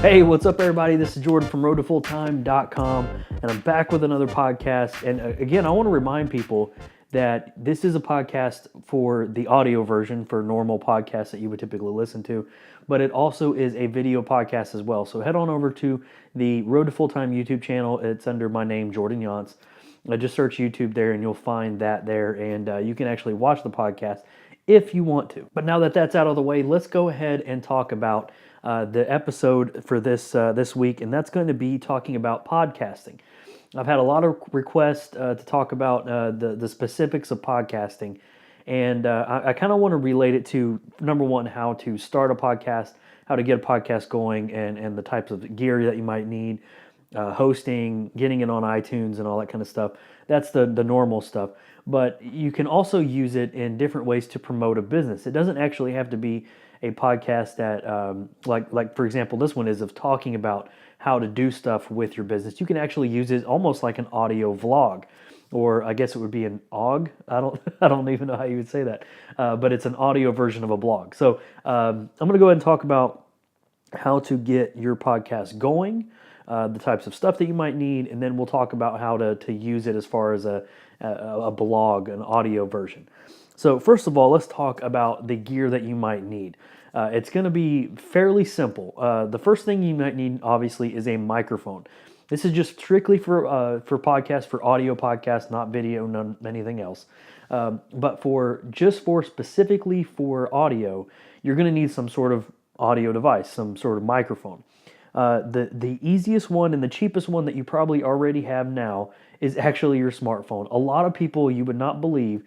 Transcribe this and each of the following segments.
Hey, what's up, everybody? This is Jordan from roadtofulltime.com, and I'm back with another podcast. And again, I want to remind people that this is a podcast for the audio version for normal podcasts that you would typically listen to, but it also is a video podcast as well. So head on over to the Road to Full Time YouTube channel. It's under my name, Jordan Yance. Just search YouTube there, and you'll find that there, and you can actually watch the podcast if you want to. But now that that's out of the way, let's go ahead and talk about the episode for this week, and that's going to be talking about podcasting. I've had a lot of requests to talk about the specifics of podcasting, and I kind of want to relate it to, number one, how to start a podcast, how to get a podcast going, and the types of gear that you might need, hosting, getting it on iTunes, and all that kind of stuff. That's the normal stuff. But you can also use it in different ways to promote a business. It doesn't actually have to be a podcast that, like for example, this one is of talking about how to do stuff with your business. You can actually use it almost like an audio vlog, or I guess it would be an OG. I don't even know how you would say that, but it's an audio version of a blog. So I'm going to go ahead and talk about how to get your podcast going, the types of stuff that you might need, and then we'll talk about how to use it as far as a blog, an audio version. So first of all, let's talk about the gear that you might need. It's going to be fairly simple. The first thing you might need, obviously, is a microphone. This is just strictly for podcasts, for audio podcasts, not video, none anything else. But specifically for audio, you're going to need some sort of audio device, some sort of microphone. The easiest one and the cheapest one that you probably already have now is actually your smartphone. A lot of people, you would not believe,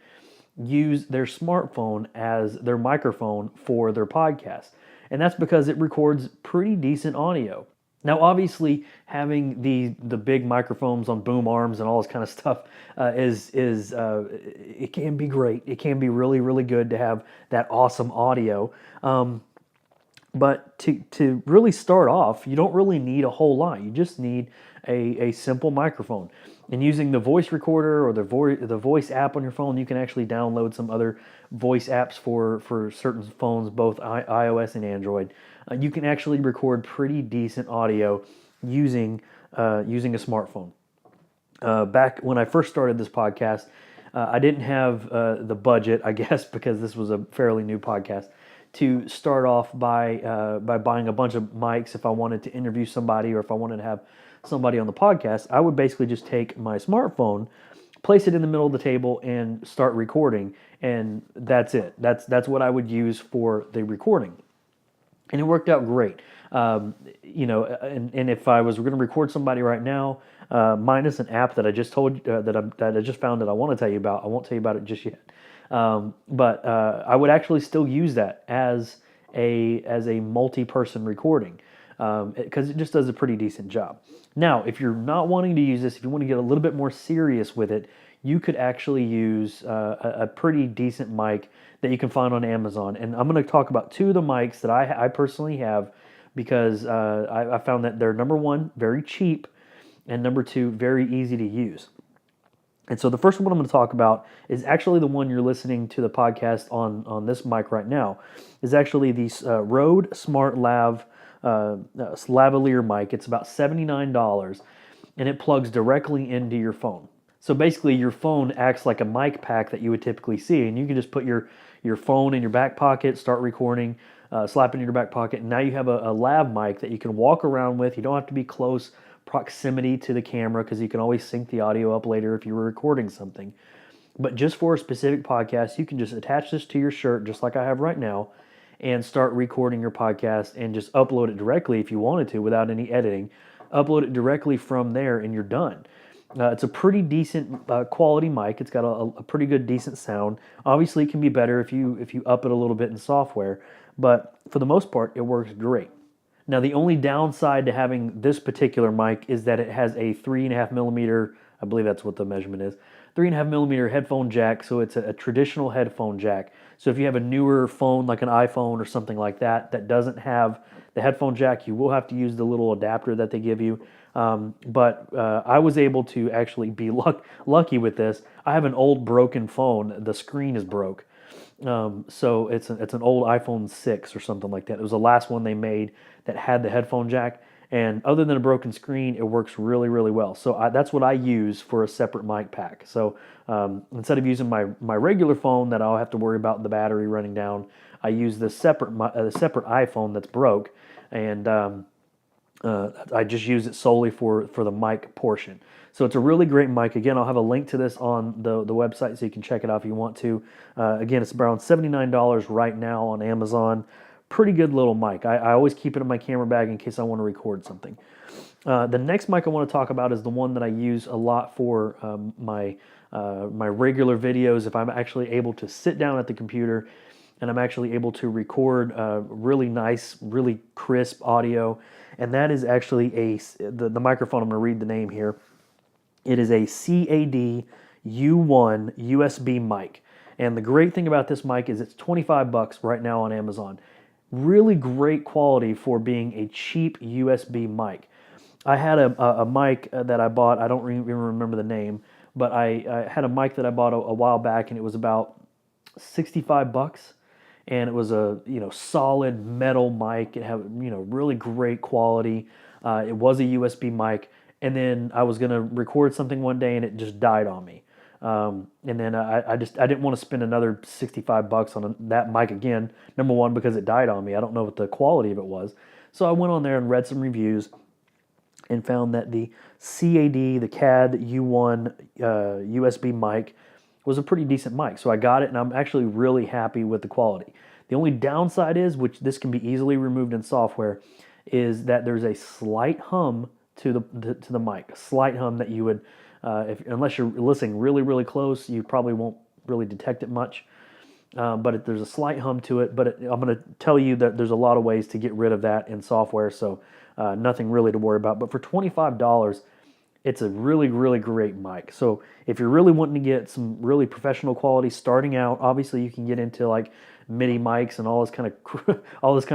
use their smartphone as their microphone for their podcast. And that's because it records pretty decent audio. Now, obviously, having the big microphones on boom arms and all this kind of stuff it can be great. It can be really, really good to have that awesome audio. But to really start off, you don't really need a whole lot. You just need a simple microphone. And using the voice recorder or the voice app on your phone, you can actually download some other voice apps for certain phones, both iOS and Android. You can actually record pretty decent audio using a smartphone. Back when I first started this podcast, I didn't have the budget, I guess, because this was a fairly new podcast, to start off by buying a bunch of mics if I wanted to interview somebody or if I wanted to have somebody on the podcast. I would basically just take my smartphone, place it in the middle of the table, and start recording, and that's it. That's what I would use for the recording, and it worked out great. And if I was going to record somebody right now, minus an app that I just told that I just found that I want to tell you about, I won't tell you about it just yet. But I would actually still use that as a multi-person recording, because it just does a pretty decent job. Now, if you're not wanting to use this, if you want to get a little bit more serious with it, you could actually use a pretty decent mic that you can find on Amazon. And I'm going to talk about two of the mics that I personally have, because I found that they're, number one, very cheap, and number two, very easy to use. And so the first one I'm going to talk about is actually the one you're listening to the podcast on this mic right now, is actually the Rode Smart lavalier mic. It's about $79, and it plugs directly into your phone. So basically your phone acts like a mic pack that you would typically see, and you can just put your phone in your back pocket, start recording, slap it in your back pocket, and now you have a lav mic that you can walk around with. You don't have to be close proximity to the camera, because you can always sync the audio up later if you were recording something. But just for a specific podcast, you can just attach this to your shirt, just like I have right now, and start recording your podcast and just upload it directly if you wanted to without any editing. Upload it directly from there and you're done. It's a pretty decent quality mic. It's got a pretty good, decent sound. Obviously, it can be better if you up it a little bit in software, but for the most part, it works great. Now, the only downside to having this particular mic is that it has a 3.5 millimeter, I believe that's what the measurement is, 3.5 millimeter headphone jack, so it's a traditional headphone jack. So if you have a newer phone, like an iPhone or something like that, that doesn't have the headphone jack, you will have to use the little adapter that they give you. But I was able to actually be lucky with this. I have an old broken phone. The screen is broke. So it's an old iPhone 6 or something like that. It was the last one they made that had the headphone jack. And other than a broken screen, it works really, really well. So that's what I use for a separate mic pack. So instead of using my regular phone that I'll have to worry about the battery running down, I use the separate iPhone that's broke, and I just use it solely for the mic portion. So it's a really great mic. Again, I'll have a link to this on the website so you can check it out if you want to. Again, it's around $79 right now on Amazon. Pretty good little mic. I always keep it in my camera bag in case I want to record something. The next mic I want to talk about is the one that I use a lot for my regular videos. If I'm actually able to sit down at the computer and I'm actually able to record really nice, really crisp audio, and that is actually the microphone. I'm going to read the name here. It is a CAD U1 USB mic. And the great thing about this mic is it's $25 right now on Amazon. Really great quality for being a cheap USB mic. I had a mic that I bought. I don't even remember the name, but I had a mic that I bought a while back, and it was about $65, and it was a solid metal mic. It had really great quality. It was a USB mic, and then I was gonna record something one day, and it just died on me. And then I didn't want to spend another $65 on that mic again. Number one, because it died on me. I don't know what the quality of it was. So I went on there and read some reviews and found that the CAD U1 USB mic was a pretty decent mic. So I got it, and I'm actually really happy with the quality. The only downside is, which this can be easily removed in software, is that there's a slight hum to the mic, a slight hum that you would, unless you're listening really, really close, you probably won't really detect it much. But there's a slight hum to it. But I'm going to tell you that there's a lot of ways to get rid of that in software, so nothing really to worry about. But for $25, it's a really, really great mic. So if you're really wanting to get some really professional quality starting out, obviously you can get into like MIDI mics and all this kind of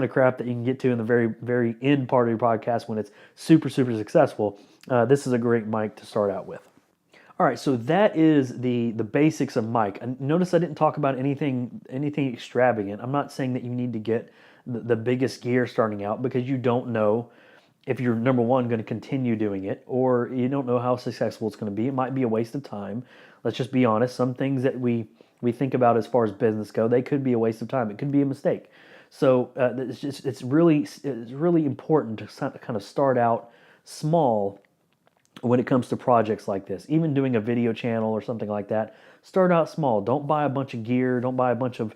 crap that you can get to in the very, very end part of your podcast when it's super, super successful. This is a great mic to start out with. All right, so that is the basics of mic. And notice I didn't talk about anything extravagant. I'm not saying that you need to get the biggest gear starting out, because you don't know if you're, number one, going to continue doing it, or you don't know how successful it's going to be. It might be a waste of time. Let's just be honest. Some things that we think about as far as business go, they could be a waste of time. It could be a mistake. So it's really important to kind of start out small when it comes to projects like this. Even doing a video channel or something like that, start out small. Don't buy a bunch of gear. Don't buy a bunch of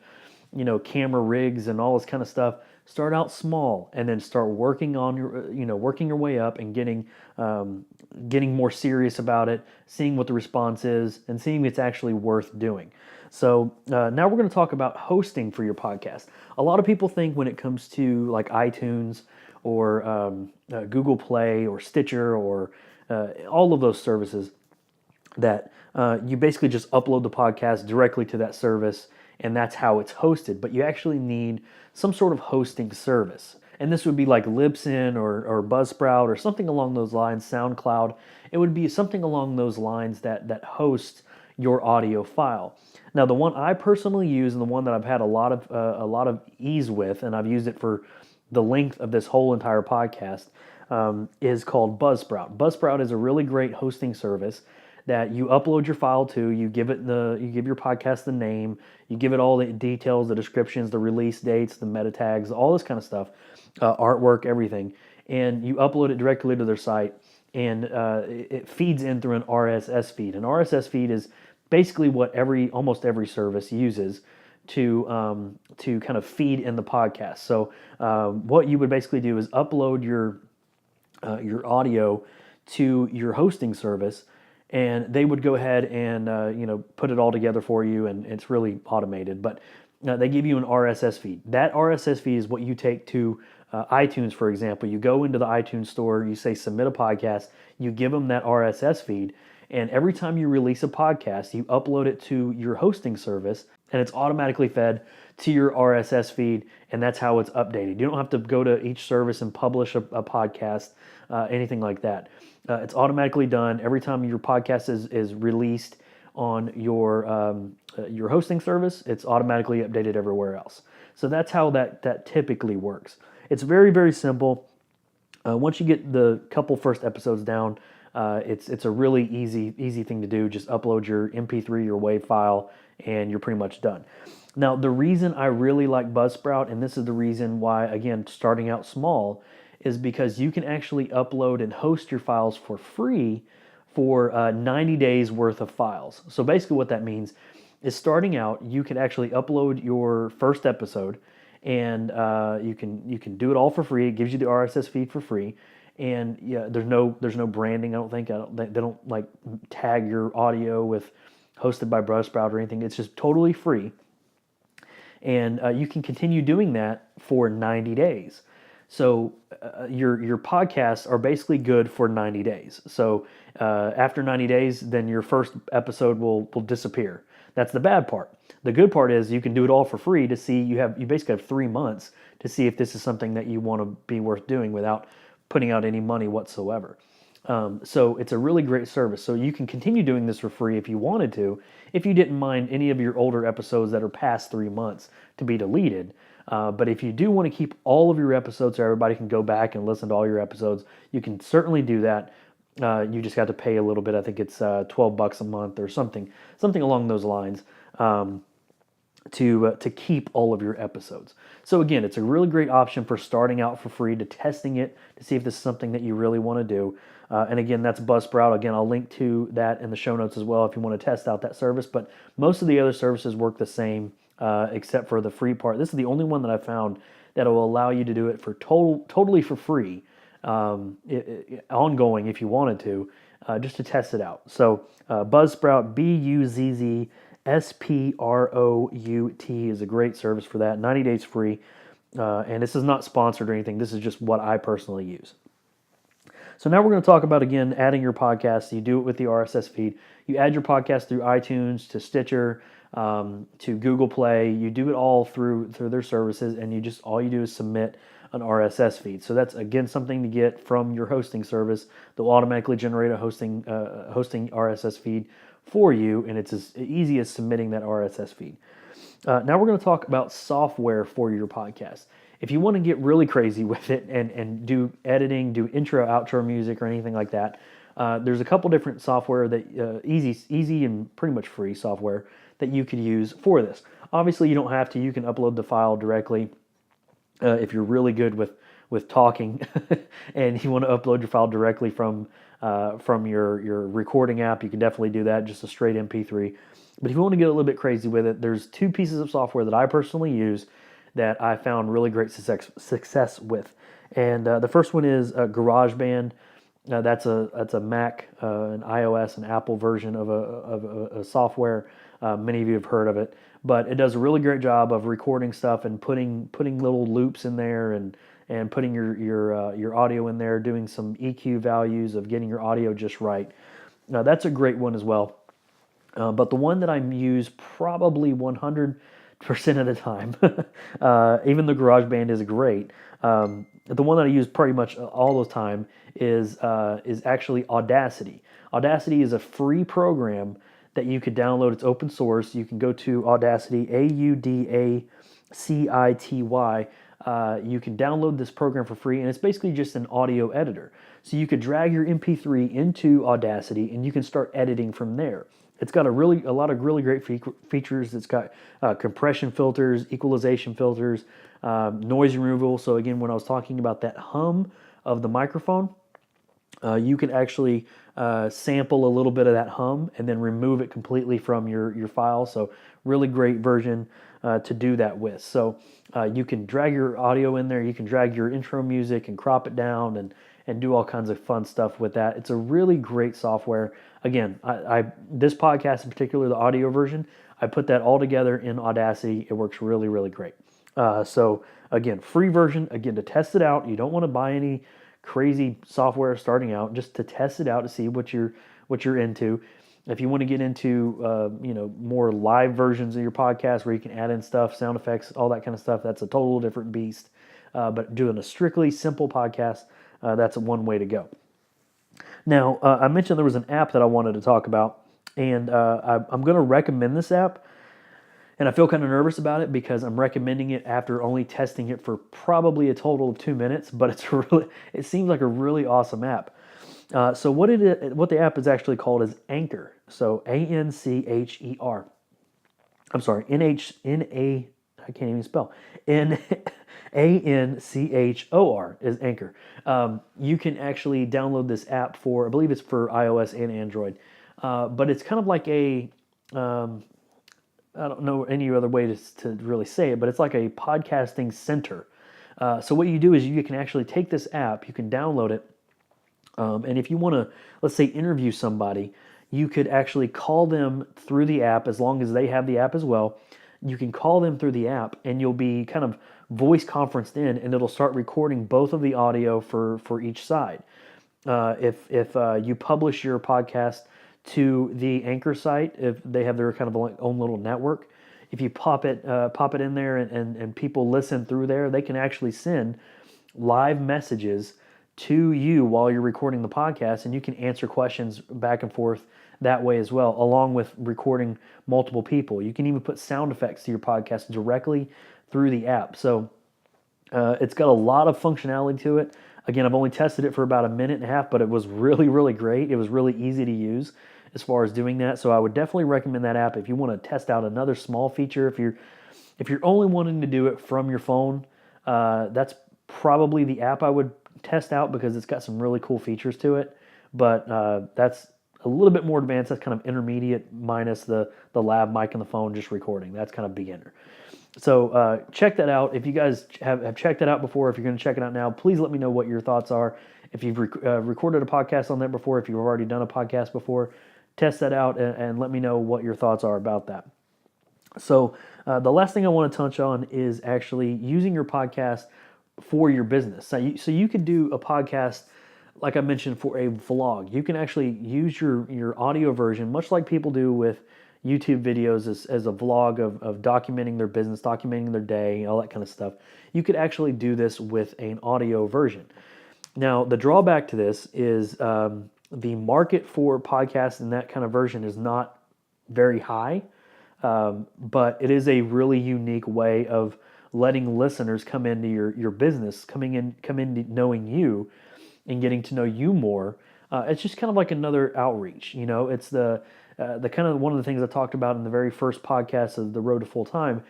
camera rigs and all this kind of stuff. Start out small and then start working on working your way up and getting more serious about it, seeing what the response is, and seeing if it's actually worth doing. So now we're going to talk about hosting for your podcast. A lot of people think when it comes to like iTunes or Google Play or Stitcher or all of those services, that you basically just upload the podcast directly to that service, and that's how it's hosted. But you actually need some sort of hosting service. And this would be like Libsyn or Buzzsprout or something along those lines, SoundCloud. It would be something along those lines that hosts your audio file. Now, the one I personally use, and the one that I've had a lot of ease with, and I've used it for the length of this whole entire podcast, is called Buzzsprout. Buzzsprout is a really great hosting service that you upload your file to. You give your podcast the name, you give it all the details, the descriptions, the release dates, the meta tags, all this kind of stuff, artwork, everything, and you upload it directly to their site, and it feeds in through an RSS feed. An RSS feed is basically what almost every service uses to kind of feed in the podcast. So what you would basically do is upload your audio to your hosting service, and they would go ahead and put it all together for you, and it's really automated. But they give you an RSS feed. That RSS feed is what you take to iTunes, for example. You go into the iTunes store, you say submit a podcast, you give them that RSS feed, and every time you release a podcast, you upload it to your hosting service, and it's automatically fed to your RSS feed, and that's how it's updated. You don't have to go to each service and publish a podcast, anything like that. It's automatically done. Every time your podcast is released on your hosting service, it's automatically updated everywhere else. So that's how that typically works. It's very, very simple. Once you get the couple first episodes down, it's a really easy thing to do. Just upload your MP3, your WAV file, and you're pretty much done. Now, the reason I really like Buzzsprout, and this is the reason why, again, starting out small, is because you can actually upload and host your files for free for 90 days worth of files. So basically what that means is, starting out, you can actually upload your first episode, and you can do it all for free. It gives you the RSS feed for free, and yeah, there's no branding. I don't think they don't like tag your audio with hosted by Buzzsprout or anything. It's just totally free, and you can continue doing that for 90 days. So your podcasts are basically good for 90 days. So after 90 days, then your first episode will disappear. That's the bad part. The good part is you can do it all for free to see. You basically have 3 months to see if this is something that you want to be worth doing without putting out any money whatsoever. So it's a really great service. So you can continue doing this for free if you wanted to, if you didn't mind any of your older episodes that are past 3 months to be deleted. But if you do want to keep all of your episodes so everybody can go back and listen to all your episodes, you can certainly do that. You just got to pay a little bit. I think it's $12 a month or something along those lines, to keep all of your episodes. So again, it's a really great option for starting out for free, to testing it to see if this is something that you really want to do. And again, that's Buzzsprout. Again, I'll link to that in the show notes as well if you want to test out that service. But most of the other services work the same, except for the free part. This is the only one that I found that will allow you to do it for totally for free, ongoing if you wanted to, just to test it out. So Buzzsprout, Buzzsprout is a great service for that. 90 days free, and this is not sponsored or anything. This is just what I personally use. So now we're going to talk about, again, adding your podcast. You do it with the RSS feed. You add your podcast through iTunes, to Stitcher, to Google Play. You do it all through their services, and all you do is submit an RSS feed. So that's, again, something to get from your hosting service. They'll automatically generate a hosting RSS feed for you, and it's as easy as submitting that RSS feed. Now we're going to talk about software for your podcast. If you want to get really crazy with it and do editing, do intro, outro music, or anything like that, there's a couple different software that easy and pretty much free software that you could use for this. Obviously, you don't have to. You can upload the file directly if you're really good with talking and you want to upload your file directly from your recording app. You can definitely do that, just a straight MP3. But if you want to get a little bit crazy with it, there's 2 pieces of software that I personally use that I found really great success with. And the first one is GarageBand. That's a Mac, an iOS, an Apple version of a software. Many of you have heard of it, but it does a really great job of recording stuff and putting little loops in there and putting your audio in there, doing some EQ values of getting your audio just right. Now that's a great one as well. But the one that I use probably 100% of the time, even the GarageBand is great. The one that I use pretty much all the time is actually Audacity. Audacity is a free program that you could download. It's open source. You can go to Audacity, Audacity. You can download this program for free, and it's basically just an audio editor. So you could drag your MP3 into Audacity, and you can start editing from there. It's got a lot of really great features. It's got compression filters, equalization filters, noise removal. So again, when I was talking about that hum of the microphone, you can actually sample a little bit of that hum and then remove it completely from your file. So really great version to do that with. So you can drag your audio in there. You can drag your intro music and crop it down and do all kinds of fun stuff with that. It's a really great software. Again, this podcast in particular, the audio version, I put that all together in Audacity. It works really, really great. So again, free version, again, to test it out. You don't want to buy any crazy software starting out, just to test it out to see what you're into. If you want to get into more live versions of your podcast where you can add in stuff, sound effects, all that kind of stuff, that's a total different beast. But doing a strictly simple podcast, that's one way to go. Now, I mentioned there was an app that I wanted to talk about And I'm going to recommend this app. And I feel kind of nervous about it because I'm recommending it after only testing it for probably a total of 2 minutes. But it seems like a really awesome app. So what the app is actually called is Anchor. So Ancher. I'm sorry, I can't even spell. Anchor is Anchor. You can actually download this app I believe it's for iOS and Android. But it's kind of like I don't know any other way to really say it, but it's like a podcasting center. So what you do is you can actually take this app, you can download it, and if you want to, let's say, interview somebody, you could actually call them through the app as long as they have the app as well. You can call them through the app, and you'll be kind of voice conferenced in, and it'll start recording both of the audio for each side. If you publish your podcast to the Anchor site, if they have their kind of own little network, if you pop it in there and people listen through there, they can actually send live messages to you while you're recording the podcast, and you can answer questions back and forth that way as well, along with recording multiple people. You can even put sound effects to your podcast directly through the app. So it's got a lot of functionality to it. Again, I've only tested it for about a minute and a half, but it was really, really great. It was really easy to use as far as doing that. So I would definitely recommend that app if you want to test out another small feature. If you're only wanting to do it from your phone, that's probably the app I would test out because it's got some really cool features to it. But that's a little bit more advanced. That's kind of intermediate minus the lav mic and the phone just recording. That's kind of beginner. So check that out. If you guys have checked that out before, if you're going to check it out now, please let me know what your thoughts are. If you've recorded a podcast on that before, if you've already done a podcast before, test that out and let me know what your thoughts are about that. So the last thing I want to touch on is actually using your podcast for your business. So you could do a podcast, like I mentioned, for a vlog. You can actually use your audio version, much like people do with YouTube videos as a vlog of documenting their business, documenting their day, all that kind of stuff. You could actually do this with an audio version. Now, the drawback to this is the market for podcasts in that kind of version is not very high, but it is a really unique way of letting listeners come into your business, come into knowing you and getting to know you more. It's just kind of like another outreach. It's the kind of one of the things I talked about in the very first podcast of The Road to Full Time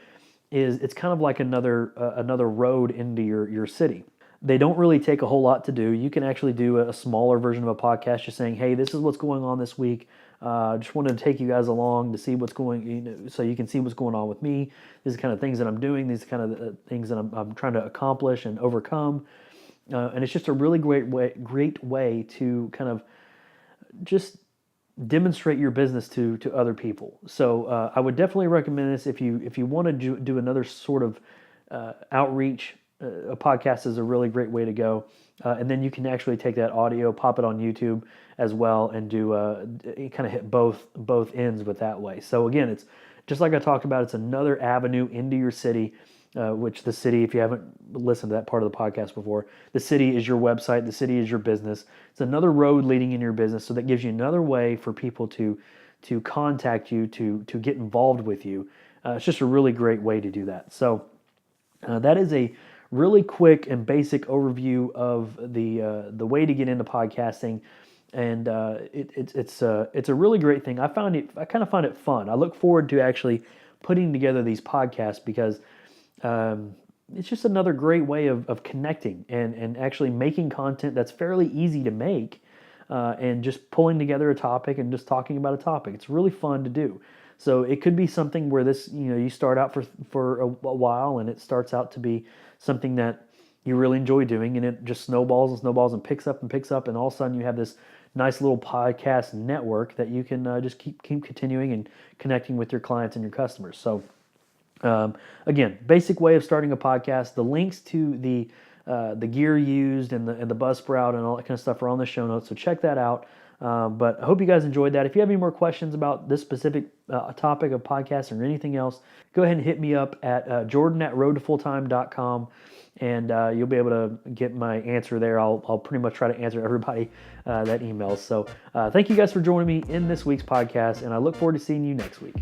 is it's kind of like another road into your city. They don't really take a whole lot to do. You can actually do a smaller version of a podcast just saying, hey, this is what's going on this week. Just wanted to take you guys along to see what's going, so you can see what's going on with me. These are the kind of things that I'm doing. These are kind of the things that I'm trying to accomplish and overcome. And it's just a really great way to kind of just demonstrate your business to other people. So I would definitely recommend this if you want to do another sort of outreach. A podcast is a really great way to go, and then you can actually take that audio, pop it on YouTube as well, and do kind of hit both ends with that way. So again, it's just like I talked about. It's another avenue into your city, which the city, if you haven't listened to that part of the podcast before, the city is your website, the city is your business. It's another road leading in your business, so that gives you another way for people to contact you, to get involved with you. It's just a really great way to do that. So that is a really quick and basic overview of the way to get into podcasting, and it's a really great thing. I kind of find it fun. I look forward to actually putting together these podcasts because it's just another great way of connecting and actually making content that's fairly easy to make, and just pulling together a topic and just talking about a topic. It's really fun to do. So it could be something where this, you start out for a while and it starts out to be something that you really enjoy doing, and it just snowballs and snowballs and picks up, and all of a sudden you have this nice little podcast network that you can just keep continuing and connecting with your clients and your customers. So again, basic way of starting a podcast. The links to the gear used and the Buzzsprout and all that kind of stuff are on the show notes, so check that out. But I hope you guys enjoyed that. If you have any more questions about this specific topic of podcasting or anything else, go ahead and hit me up at jordan@roadtofulltime.com, and you'll be able to get my answer there. I'll pretty much try to answer everybody that emails. So thank you guys for joining me in this week's podcast, and I look forward to seeing you next week.